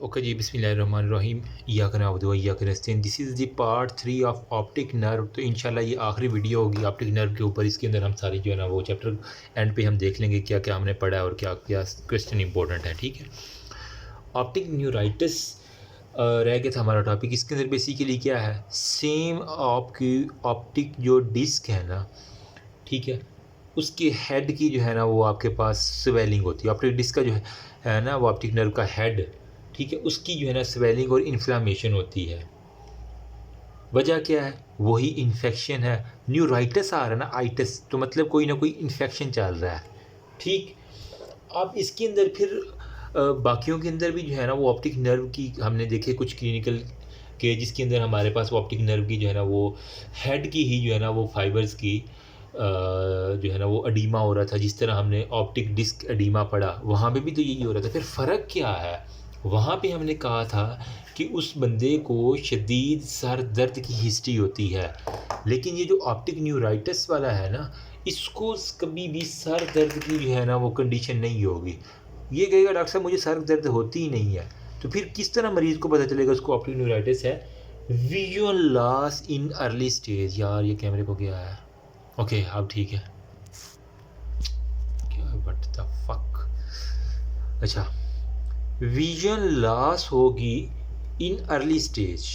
Okay जी, बिस्मिल्लाहिर्रहमानिर्रहीम। इय्याक नअबुदु व इय्याक नस्तईन। This is the part 3 of optic nerve. तो इंशाल्लाह ये आखिरी वीडियो होगी ऑप्टिक नर्व के ऊपर। इसके अंदर हम सारी जो है ना वो चैप्टर एंड पे हम देख लेंगे क्या क्या हमने पढ़ा है और क्या क्या क्वेश्चन इंपॉर्टेंट है। ठीक है, ऑप्टिक न्यूराइटिस रह गया था हमारा टॉपिक। इसके अंदर बेसिकली क्या है, सेम आपकी ऑप्टिक जो डिस्क है ना, ठीक है, उसके हेड की जो है ना वो आपके पास स्वेलिंग होती है। ऑप्टिक डिस्क का जो है ना वो ऑप्टिक नर्व का हेड, ठीक है, उसकी जो है ना स्वेलिंग और इन्फ्लामेशन होती है। वजह क्या है, वही इन्फेक्शन है। न्यूराइटिस आ रहा है ना, आइटिस, तो मतलब कोई ना कोई इन्फेक्शन चल रहा है। ठीक, अब इसके अंदर फिर बाकियों के अंदर भी जो है ना वो ऑप्टिक नर्व की हमने देखे कुछ क्लिनिकल के, जिसके अंदर हमारे पास वो ऑप्टिक नर्व की जो है ना वो हेड की ही जो है ना वो फाइबर्स की जो है ना वो अडीमा हो रहा था। जिस तरह हमने ऑप्टिक डिस्क अडीमा पढ़ा, वहाँ पे भी तो यही हो रहा था। फिर फ़र्क क्या है, वहाँ पे हमने कहा था कि उस बंदे को शदीद सर दर्द की हिस्ट्री होती है, लेकिन ये जो ऑप्टिक न्यूराइटिस वाला है ना, इसको कभी भी सर दर्द की जो है ना वो कंडीशन नहीं होगी। ये कहेगा डॉक्टर साहब मुझे सर दर्द होती ही नहीं है, तो फिर किस तरह मरीज़ को पता चलेगा उसको ऑप्टिक न्यूराइटिस है? Visual loss in early stage. यार ये कैमरे को क्या है? ओके अब ठीक है। क्या व्हाट द फक। अच्छा, विजन लॉस होगी इन अर्ली स्टेज।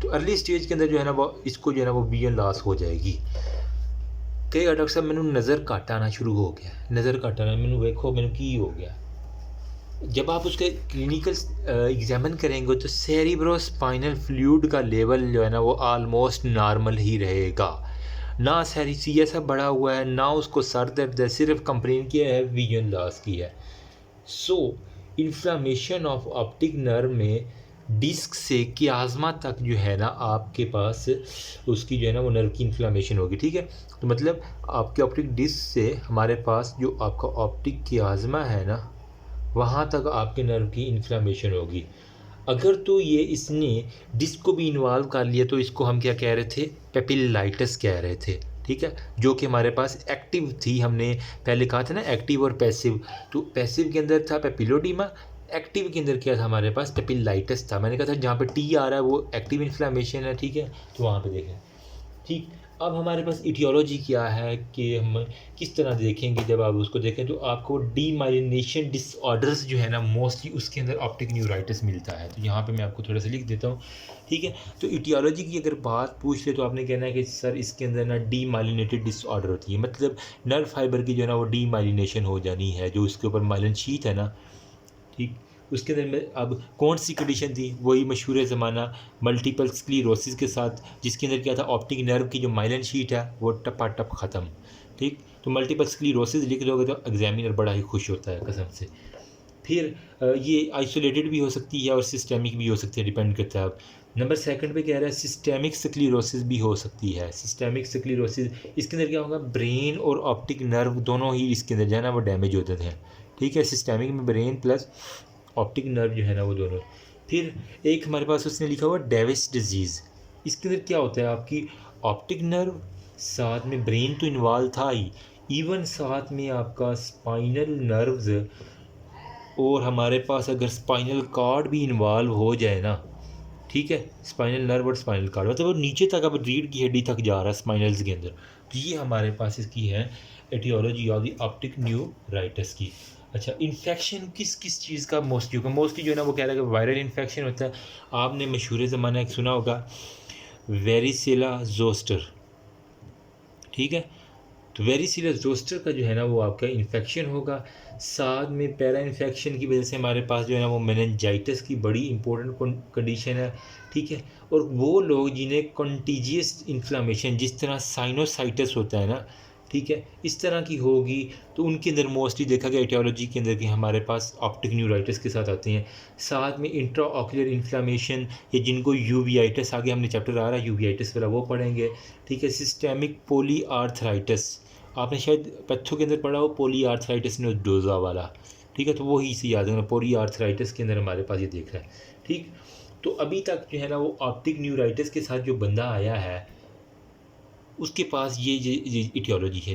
तो अर्ली स्टेज के अंदर जो है ना वो इसको जो है ना वो विजन लॉस हो जाएगी। कहेगा डॉक्टर साहब मैंने नज़र घट आना शुरू हो गया, नज़र घट आना, मैंने देखो मैंने की हो गया। जब आप उसके क्लिनिकल एग्जामिन करेंगे तो सेरिब्रोस्पाइनल फ्लूइड का लेवल जो है ना वो आलमोस्ट नॉर्मल ही रहेगा। ना सी ऐसा बढ़ा हुआ है, ना उसको सर दर्द है, सिर्फ कंप्लेन किया है विजन लॉस की है। सो इन्फ्लामेशन ऑफ ऑप्टिक नर्व में डिस्क से कियाज़मा तक जो है ना आपके पास उसकी जो है ना वो नर्व की इन्फ्लामेशन होगी। ठीक है, तो मतलब आपके ऑप्टिक डिस्क से हमारे पास जो आपका ऑप्टिक कियाज़मा है ना, वहाँ तक आपके नर्व की इन्फ्लामेशन होगी। अगर तो ये इसने डिस्क को भी इन्वॉल्व कर लिया तो इसको हम क्या कह रहे थे, पेपिलाइटिस कह रहे थे। ठीक है, जो कि हमारे पास एक्टिव थी। हमने पहले कहा था ना एक्टिव और पैसिव, तो पैसिव के अंदर था पेपिलोडीमा, एक्टिव के अंदर क्या था हमारे पास, पेपिलाइटिस था। मैंने कहा था जहाँ पे टी आ रहा है वो एक्टिव इन्फ्लामेशन है। ठीक है, तो वहाँ पे देखें। ठीक, अब हमारे पास इटियोलॉजी क्या है कि हम किस तरह देखेंगे। जब आप उसको देखें तो आपको डीमाइलिनेशन डिसऑर्डर्स जो है ना मोस्टली उसके अंदर ऑप्टिक न्यूराइटिस मिलता है। तो यहाँ पे मैं आपको थोड़ा सा लिख देता हूँ। ठीक है, तो इटियोलॉजी की अगर बात पूछ ले तो आपने कहना है कि सर इसके अंदर ना डीमाइलिनेटेड डिसऑर्डर होती है, मतलब नर्व फाइबर की जो है ना वो डीमाइलिनेशन हो जानी है, जो उसके ऊपर माइलिन शीट है ना। ठीक, उसके अंदर में अब कौन सी कंडीशन थी, वही मशहूर ज़माना मल्टीपल स्क्लीरोसिस के साथ, जिसके अंदर क्या था, ऑप्टिक नर्व की जो माइलिन शीट है वो टपाटप ख़त्म। ठीक, तो मल्टीपल स्क्लीरोसिस लिख दोगे तो एग्जामिनर बड़ा ही खुश होता है कसम से। फिर ये आइसोलेटेड भी हो सकती है और सिस्टेमिक भी हो सकती है, डिपेंड करता है। अब नंबर सेकंड पे कह रहा है सिस्टेमिक स्क्लीरोसिस भी हो सकती है। सिस्टेमिक स्क्लीरोसिस इसके अंदर क्या होगा, ब्रेन और ऑप्टिक नर्व दोनों ही इसके अंदर जो है ना वो डैमेज होते हैं। ठीक है, सिस्टेमिक में ब्रेन प्लस ऑप्टिक नर्व जो है ना वो दोनों। फिर एक हमारे पास उसने लिखा हुआ डेविस डिजीज़। इसके अंदर क्या होता है, आपकी ऑप्टिक नर्व साथ में ब्रेन तो इन्वॉल्व था ही, इवन साथ में आपका स्पाइनल नर्व्स, और हमारे पास अगर स्पाइनल कार्ड भी इन्वॉल्व हो जाए ना, ठीक है, स्पाइनल नर्व और स्पाइनल कार्ड मतलब वो नीचे तक अब रीढ़ की हड्डी तक जा रहा है स्पाइनल्स के अंदर। तो ये हमारे पास इसकी है etiology of the optic neuritis की। अच्छा, इन्फेक्शन किस किस चीज़ का मोस्टली होगा, मोस्टली जो है ना वो कह रहा है कि वायरल इन्फेक्शन होता है। आपने मशहूर ज़माना एक सुना होगा वेरिसेला जोस्टर। ठीक है, तो वेरिसेला जोस्टर का जो है ना वो आपका इन्फेक्शन होगा। साथ में पैरा इन्फेक्शन की वजह से हमारे पास जो है ना वो मेनिंजाइटिस की बड़ी इंपॉर्टेंट कंडीशन है। ठीक है, और वो लोग जिन्हें कंटीजियस इन्फ्लामेशन जिस तरह साइनोसाइटिस होता है ना, ठीक है, इस तरह की होगी, तो उनके अंदर मोस्टली देखा गया एटियोलॉजी के अंदर कि हमारे पास ऑप्टिक न्यूराइटिस के साथ आते हैं। साथ में इंट्रा ऑक्यूलर इन्फ्लामेशन, या जिनको यूवीआइटिस, आगे हमने चैप्टर आ रहा है यूवीआइटिस वाला वो पढ़ेंगे। ठीक है, सिस्टेमिक पोली आर्थराइटिस, आपने शायद पैथो के अंदर पढ़ा हो पोली आर्थराइटिस नोडोज़ा वाला। ठीक है, तो वो ही से याद है, पोली आर्थराइटिस के अंदर हमारे पास ये देख रहा है। ठीक, तो अभी तक जो है ना वो ऑप्टिक न्यूराइटिस के साथ जो बंदा आया है उसके पास ये इटियोलॉजी है।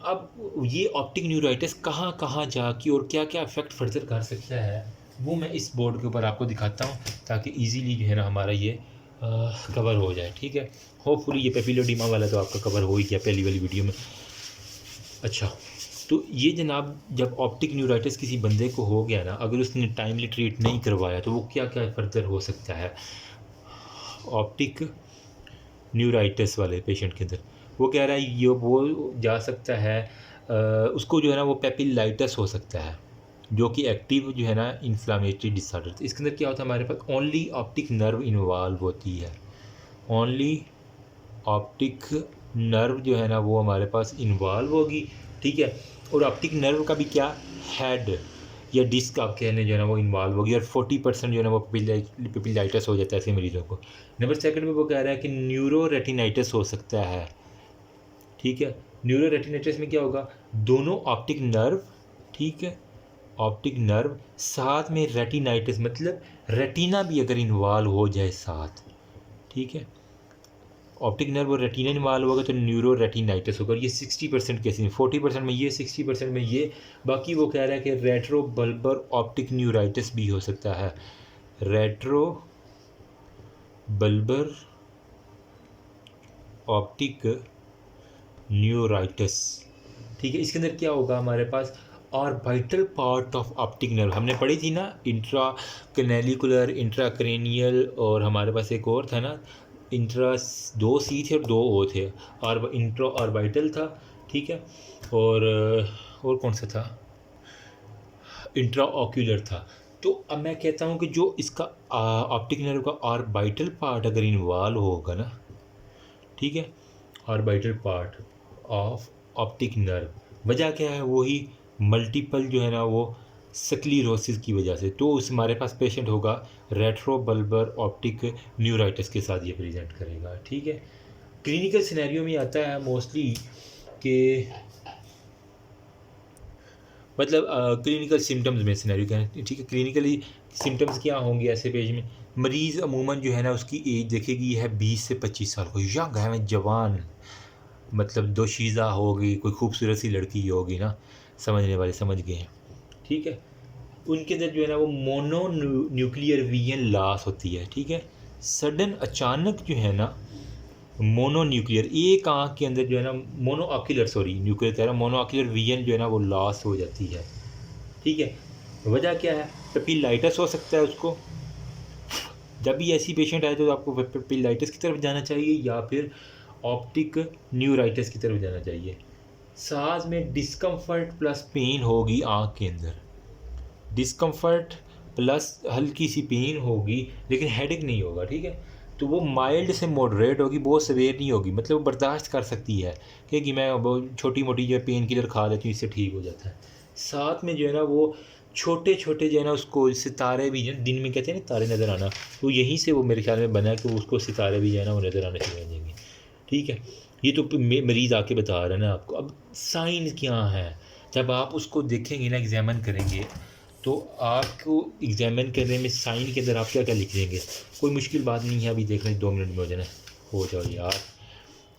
अब ये ऑप्टिक न्यूराइटिस कहाँ कहाँ जाके और क्या क्या इफ़ेक्ट फर्दर कर सकता है, वो मैं इस बोर्ड के ऊपर आपको दिखाता हूँ, ताकि इजीली जो है ना हमारा ये कवर हो जाए। ठीक है, होपफुली ये पेपिलोडीमा वाला तो आपका कवर हो ही गया पहली वाली वीडियो में। अच्छा, तो ये जनाब जब ऑप्टिक न्यूराइटिस किसी बंदे को हो गया ना, अगर उसने टाइमली ट्रीट नहीं करवाया तो वो क्या क्या फर्दर हो सकता है ऑप्टिक न्यूराइटिस वाले पेशेंट के अंदर। वो कह रहा है ये वो जा सकता है उसको जो है ना वो पेपिलाइटिस हो सकता है, जो कि एक्टिव जो है ना इन्फ्लामेटरी डिसऑर्डर। इसके अंदर क्या होता है, हमारे पास ओनली ऑप्टिक नर्व इन्वॉल्व होती है, ओनली ऑप्टिक नर्व जो है ना वो हमारे पास इन्वॉल्व होगी। ठीक है, और ऑप्टिक नर्व का भी क्या हेड या डिस्क आप कह लें जो है ना वो इन्वॉल्व होगी, और 40% जो है ना वो पेपिलाइटिस हो जाता है ऐसे मरीजों को। नंबर सेकंड में वो कह रहा है कि न्यूरो रेटिनाइटिस हो सकता है। ठीक है, न्यूरो रेटिनाइटिस में क्या होगा, दोनों ऑप्टिक नर्व, ठीक है, ऑप्टिक नर्व साथ में रेटिनाइटिस, मतलब रेटिना भी अगर इन्वॉल्व हो जाए साथ। ठीक है, ऑप्टिक नर्व और रेटिना इन्वॉल्व होगा तो न्यूरो रेटिनाइटिस होगा। ये 60% केसेस में, 40% में ये, 60% में ये। बाकी वो कह रहा है कि रेट्रो बल्बर ऑप्टिक न्यूराइटिस भी हो सकता है, रेट्रो बल्बर ऑप्टिक न्यूराइटिस। ठीक है, इसके अंदर क्या होगा हमारे पास, orbital part of optic nerve हमने पढ़ी थी ना, इंट्रा कैनेलिकुलर, इंट्रा क्रेनियल, और हमारे पास एक और था ना, इंट्रा 2 सी थे और 2 ओ थे, और इंट्रा ऑर्बिटल था। ठीक है, और कौन सा था, इंट्रा ऑक्यूलर था। तो अब मैं कहता हूँ कि जो इसका ऑप्टिक नर्व का ऑर्बिटल पार्ट अगर इन्वॉल्व होगा ना, ठीक है, orbital part of optic nerve, वजह क्या है, वही मल्टीपल जो है ना वो स्क्लेरोसिस की वजह से। तो उस हमारे पास पेशेंट होगा रेट्रो बल्बर ऑप्टिक न्यूराइटिस के साथ ये प्रेजेंट करेगा। ठीक है, क्लिनिकल सिनेरियो में आता है मोस्टली कि मतलब क्लिनिकल सिम्टम्स में सिनेरियो क्या है। ठीक है, क्लिनिकली सिम्टम्स क्या होंगे ऐसे पेज में, मरीज़ अमूमन जो है ना उसकी एज देखेगी है 20 से 25 साल को, यंग है, जवान, मतलब दोशीज़ा होगी, कोई खूबसूरत सी लड़की होगी ना, समझने वाले समझ गए हैं। ठीक है, उनके अंदर जो है ना वो मोनो न्यूक्लियर विजन लॉस होती है। ठीक है, सडन अचानक जो है ना मोनो न्यूक्लियर, एक आँख के अंदर जो है ना मोनो ऑक्यूलर, सॉरी न्यूक्लियर कह रहा हूँ, मोनो ऑक्यूलर विजन जो है ना वो लॉस हो जाती है। ठीक है, वजह क्या है, पेपिलाइटिस हो सकता है उसको। जब भी ऐसी पेशेंट आए तो आपको पेपिलाइटिस की तरफ जाना चाहिए या फिर ऑप्टिक न्यूराइटिस की तरफ जाना चाहिए। साथ में डिस्कम्फर्ट प्लस पेन होगी आँख के अंदर, डिस्कम्फर्ट प्लस हल्की सी पेन होगी, लेकिन हेडेक नहीं होगा। ठीक है, तो वो माइल्ड से मॉडरेट होगी, बहुत सवेयर नहीं होगी, मतलब वो बर्दाश्त कर सकती है कि मैं वो छोटी मोटी जो पेन किलर खा लेती हूँ इससे ठीक हो जाता है। साथ में जो है ना वो छोटे छोटे जो है ना उसको सितारे भी, दिन में कहते हैं ना तारे नज़र आना, तो यहीं से वो मेरे ख्याल में बना है कि उसको सितारे भी जो है ना वो नज़र आने शुरू हो जाएंगे। ठीक है, ये तो मरीज़ आके बता रहे हैं ना आपको। अब साइन क्या है, जब आप उसको देखेंगे ना, एग्जामिन करेंगे, तो आपको एग्जामिन करने में साइन के अंदर आप क्या क्या लिख देंगे, कोई मुश्किल बात नहीं है, अभी देख लें 2 मिनट में हो जाना, हो जाओ यार।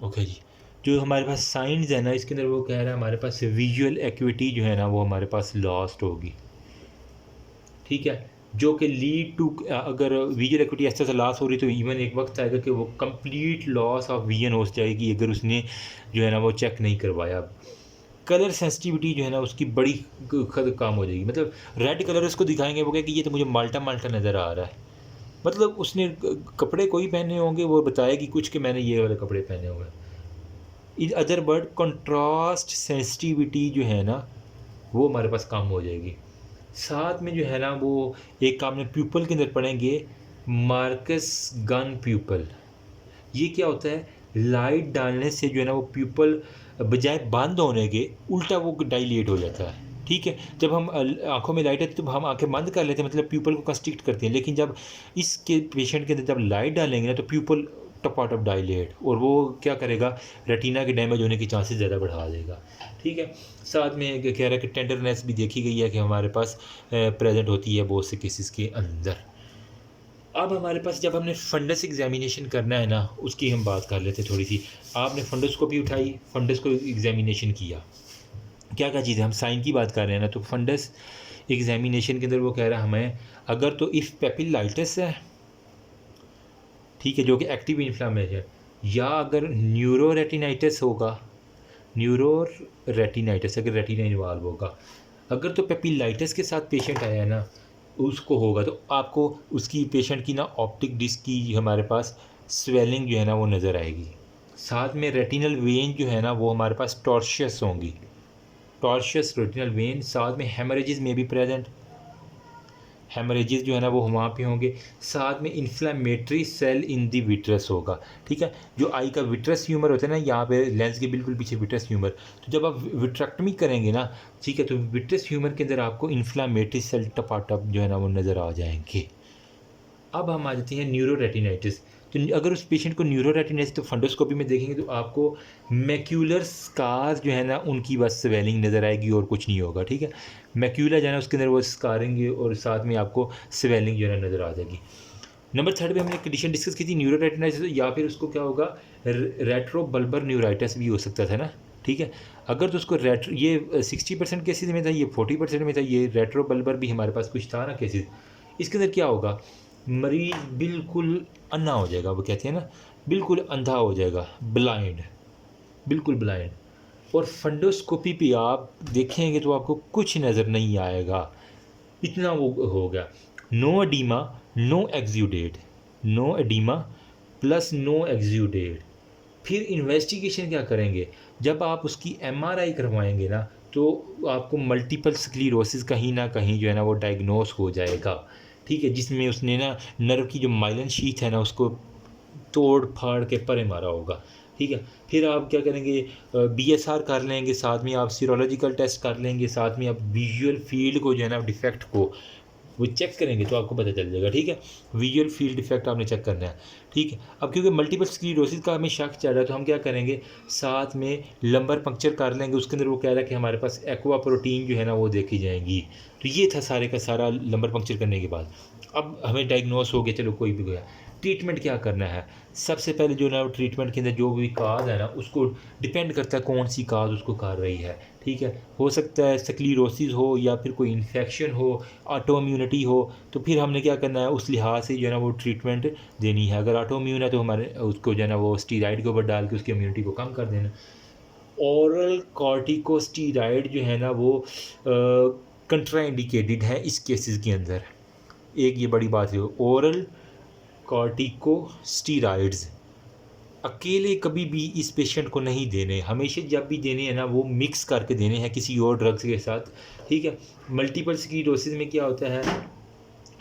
ओके जी, जो हमारे पास साइंस है ना, इसके अंदर वो कह रहा है हमारे पास विजुअल एक्विटी जो है ना वो हमारे पास लॉस्ट होगी। ठीक है, जो कि लीड टू, अगर विजुअल एक्विटी ऐसे से लॉस हो रही तो इवन एक वक्त आएगा कि वो कंप्लीट लॉस ऑफ विजन हो जाएगी अगर उसने जो है ना वो चेक नहीं करवाया। कलर सेंसिटिविटी जो है ना उसकी बड़ी खद काम हो जाएगी, मतलब रेड कलर उसको दिखाएंगे, वो क्या कि ये तो मुझे माल्टा माल्टा नज़र आ रहा है, मतलब उसने कपड़े कोई पहने होंगे, वो बताएगी कुछ कि मैंने ये वाले कपड़े पहने हुए हैं। In other word contrast sensitivity जो है ना वो हमारे पास कम हो जाएगी। साथ में जो है ना वो एक काम में प्यूपल के अंदर पढ़ेंगे, मार्कस गन प्यूपल। ये क्या होता है, लाइट डालने से जो है ना वो प्यूपल बजाय बंद होने के उल्टा वो डाइलेट हो जाता है। ठीक है, जब हम आंखों में लाइट आती है तो हम आंखें बंद कर लेते हैं, मतलब प्यूपल को कंस्ट्रिक्ट करते हैं, लेकिन जब इसके पेशेंट के अंदर जब लाइट डालेंगे ना तो प्यूपल टपाट ऑफ डाइलेट, और वो क्या करेगा, रेटिना के डैमेज होने के चांसेस ज़्यादा बढ़ा देगा। ठीक है, साथ में कह रहा है कि टेंडरनेस भी देखी गई है कि हमारे पास प्रेजेंट होती है बहुत से केसेस के अंदर। अब हमारे पास जब हमने फंडस एग्जामिनेशन करना है ना, उसकी हम बात कर लेते थोड़ी सी। आपने फंडस को भी उठाई, फंडस को एग्जामिनेशन किया, क्या क्या चीज़ें, हम साइन की बात कर रहे हैं ना, तो फंडस एग्जामिनेशन के अंदर वो कह रहा है हमें, अगर तो इफ़ पेपिलाइटिस है, ठीक है, जो कि एक्टिव इन्फ्लामेशन, या अगर न्यूरोरेटिनाइटिस होगा, न्यूरोरेटिनाइटिस अगर रेटिना इन्वॉल्व होगा, अगर तो पेपिलाइटिस के साथ पेशेंट आया है ना, उसको होगा तो आपको उसकी पेशेंट की ना ऑप्टिक डिस्क की हमारे पास स्वेलिंग जो है ना वो नज़र आएगी। साथ में रेटिनल वेन जो है ना वो हमारे पास टॉर्शियस होंगी, टॉर्शियस रेटिनल वेन, साथ में हेमरेजेस में भी प्रेजेंट, हेमरेजेस जो है ना वो वहाँ पे होंगे, साथ में इन्फ्लेमेटरी सेल इन दी विट्रस होगा, ठीक है। जो आई का विट्रस ह्यूमर होता है ना, यहाँ पे लेंस के बिल्कुल पीछे विट्रस ह्यूमर, तो जब आप विट्रेक्टमी करेंगे ना, ठीक है, तो विट्रस ह्यूमर के अंदर आपको इन्फ्लेमेटरी सेल टपाटप जो है ना वो नज़र आ जाएंगे। अब हम आ जाते हैं न्यूरोरेटिनाइटिस। तो अगर उस पेशेंट को न्यूरोरेटिनाइटिस, तो फंडोस्कोपी में देखेंगे तो आपको मैक्यूलर स्कार जो है ना उनकी बस स्वेलिंग नज़र आएगी और कुछ नहीं होगा, ठीक है। मैक्यूला जो है ना उसके अंदर वो स्कारेंगे और साथ में आपको स्वेलिंग जो है ना नज़र आ जाएगी। नंबर 3 पे हमने कंडीशन डिस्कस की थी न्यूरोरेटिनाइटिस, या फिर उसको क्या होगा, रेट्रो बल्बर न्यूराइटिस भी हो सकता था ना, ठीक है। अगर तो उसको ये 60% केसेज में था, ये 40% में था, ये रेट्रो बल्बर भी हमारे पास कुछ था ना केसेज। इसके अंदर क्या होगा, मरीज बिल्कुल अन्ना हो जाएगा, वो कहते हैं ना बिल्कुल अंधा हो जाएगा, ब्लाइंड, बिल्कुल ब्लाइंड। और फंडोस्कोपी पे आप देखेंगे तो आपको कुछ नज़र नहीं आएगा, इतना वो हो गया। No oedema, no exudate, no oedema plus no exudate. फिर इन्वेस्टिगेशन क्या करेंगे, जब आप उसकी एमआरआई करवाएंगे ना, तो आपको मल्टीपल स्क्लीरोसिस कहीं ना कहीं जो है ना वो डायग्नोस हो जाएगा, ठीक है, जिसमें उसने ना नर्व की जो माइलन शीथ है ना उसको तोड़ फाड़ के परे मारा होगा, ठीक है। फिर आप क्या करेंगे, बीएसआर कर लेंगे, साथ में आप सीरोलॉजिकल टेस्ट कर लेंगे, साथ में आप विजुअल फील्ड को जो है ना डिफेक्ट को वो चेक करेंगे तो आपको पता चल जाएगा, ठीक है। विजुअल फील्ड डिफेक्ट आपने चेक करना है, ठीक है। अब क्योंकि मल्टीपल स्क्लीरोसिस का हमें शक चल रहा है तो हम क्या करेंगे, साथ में लंबर पंक्चर कर लेंगे, उसके अंदर वो कह रहा है कि हमारे पास एक्वा प्रोटीन जो है ना वो देखी जाएंगी। तो ये था सारे का सारा लंबर पंक्चर करने के बाद। अब हमें डायग्नोस हो गया, चलो कोई भी गया, ट्रीटमेंट क्या करना है। सबसे पहले जो ना ट्रीटमेंट के अंदर जो भी काज है ना उसको डिपेंड करता है कौन सी काज उसको कर रही है, ठीक है। हो सकता है स्क्लीरोसिस हो या फिर कोई इन्फेक्शन हो, ऑटो इम्यूनिटी हो, तो फिर हमने क्या करना है उस लिहाज से जो है ना वो ट्रीटमेंट देनी है। अगर ऑटो इम्यून है तो हमारे उसको जो है ना वो स्टीराइड के ऊपर डाल के उसकी इम्यूनिटी को कम कर देना। ओरल कॉर्टिकोस्टीराइड जो है ना वो कंट्राइंडिकेटेड है इस केसेस के अंदर। एक ये बड़ी बात है, ओरल कॉर्टिकोस्टीराइड्स अकेले कभी भी इस पेशेंट को नहीं देने, हमेशा जब भी देने हैं ना वो मिक्स करके देने हैं किसी और ड्रग्स के साथ, ठीक है। मल्टीपल स्क्लीरोसिस में क्या होता है,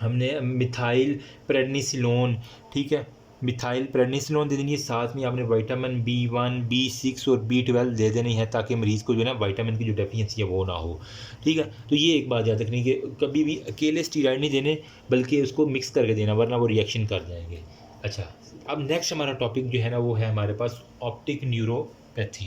हमने मिथाइल प्रेडनिसिलोन, ठीक है, मिथाइल प्रेडनिसिलोन दे देनी है, साथ में आपने विटामिन B1, B6 और B12 दे देनी है ताकि मरीज़ को जो है ना विटामिन की जो डेफिशिएंसी है वो ना हो, ठीक है। तो ये एक बात याद रखनी कि कभी भी अकेले स्टीरॉइड नहीं देने बल्कि उसको मिक्स करके देना, वरना वो रिएक्शन कर जाएंगे। अच्छा, अब नेक्स्ट हमारा टॉपिक जो है ना वो है हमारे पास ऑप्टिक न्यूरोपैथी।